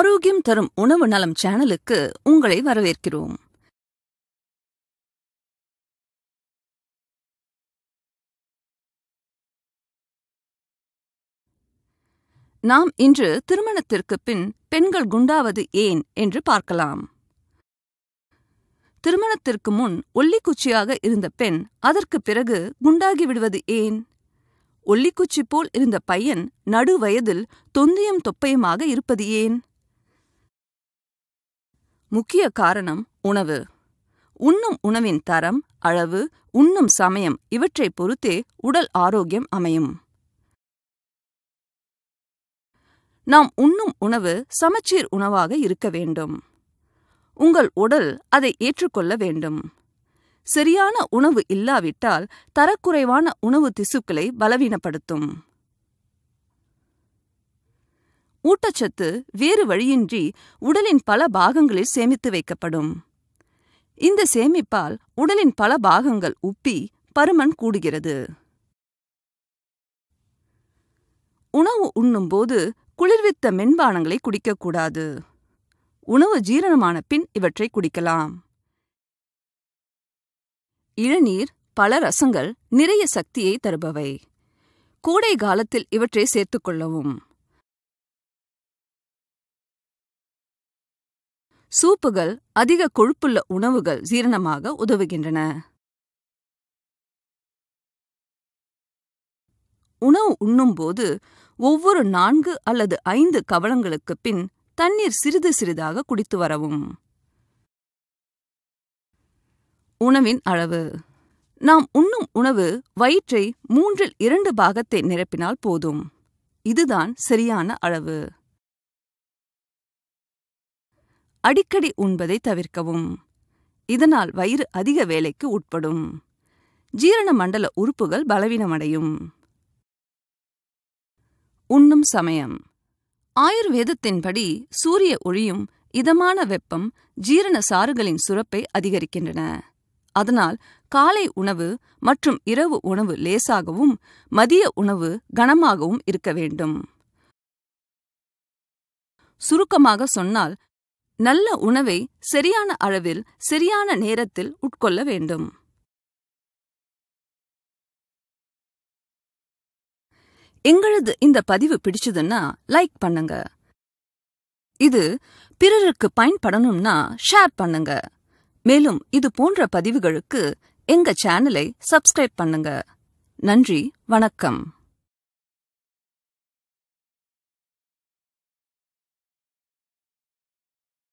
ஆரோக்கியம் தரும் உணவு நலம் சேனலுக்கு உங்களை வரவேற்கிறோம். நாம் இன்று திருமணத்திற்கு பின் பெண்கள் குண்டாவது ஏன் என்று பார்க்கலாம். திருமணத்திற்கு முன் ஒல்லிக்குச்சியாக இருந்த பெண் அதற்கு பிறகு குண்டாகி விடுவது ஏன்? ஒல்லிக்குச்சி போல் இருந்த பையன் நடு வயதில் தொந்தியும் தொப்பையுமாக இருப்பது ஏன்? முக்கிய காரணம் உணவு. உண்ணும் உணவின் தரம், அளவு, உண்ணும் சமயம் இவற்றை பொறுத்தே உடல் ஆரோக்கியம் அமையும். நாம் உண்ணும் உணவு சமச்சீர் உணவாக இருக்க வேண்டும். உங்கள் உடல் அதை ஏற்றுக்கொள்ள வேண்டும். சரியான உணவு இல்லாவிட்டால் தரக்குறைவான உணவு திசுக்களை பலவீனப்படுத்தும். ஊட்டச்சத்து வேறு வழியின்றி உடலின் பல பாகங்களில் சேமித்து வைக்கப்படும். இந்த சேமிப்பால் உடலின் பல பாகங்கள் உப்பி பருமன் கூடுகிறது. உணவு உண்ணும்போது குளிர்வித்த மென்பானங்களை குடிக்கக்கூடாது. உணவு ஜீரணமான பின் இவற்றை குடிக்கலாம். இளநீர், பல ரசங்கள் நிறைய சக்தியை தருபவை. கோடை காலத்தில் இவற்றை சேர்த்துக்கொள்ளவும். சூப்புகள் அதிக கொழுப்புள்ள உணவுகள் ஜீரணமாக உதவுகின்றன. உணவு உண்ணும்போது ஒவ்வொரு 4 அல்லது 5 கவளங்களுக்கு பின் தண்ணீர் சிறிது சிறிதாக குடித்து வரவும். உணவின் அளவு. நாம் உண்ணும் உணவு வயிற்றை 3இல் 2 பாகத்தை நிரப்பினால் போதும். இதுதான் சரியான அளவு. அடிக்கடி உண்பதை தவிர்க்கவும். இதனால் வயிறு அதிக வேலைக்கு உட்படும். ஜீரண மண்டல உறுப்புகள் பலவீனமடையும். உண்ணும் சமயம். ஆயுர்வேதத்தின்படி சூரிய ஒளியும் இதமான வெப்பம் ஜீரண சாறுகளின் சுரப்பை அதிகரிக்கின்றன. அதனால் காலை உணவு மற்றும் இரவு உணவு லேசாகவும் மதிய உணவு கனமாகவும் இருக்க வேண்டும். சுருக்கமாக சொன்னால், நல்ல உணவை சரியான அளவில் சரியான நேரத்தில் உட்கொள்ள வேண்டும். எங்களது இந்த பதிவு பிடிச்சதுன்னா லைக் பண்ணுங்க. இது பிறருக்கு பயன்படணும்னா ஷேர் பண்ணுங்க. மேலும் இது போன்ற பதிவுகளுக்கு எங்க சேனலை சப்ஸ்கிரைப் பண்ணுங்க. நன்றி, வணக்கம்.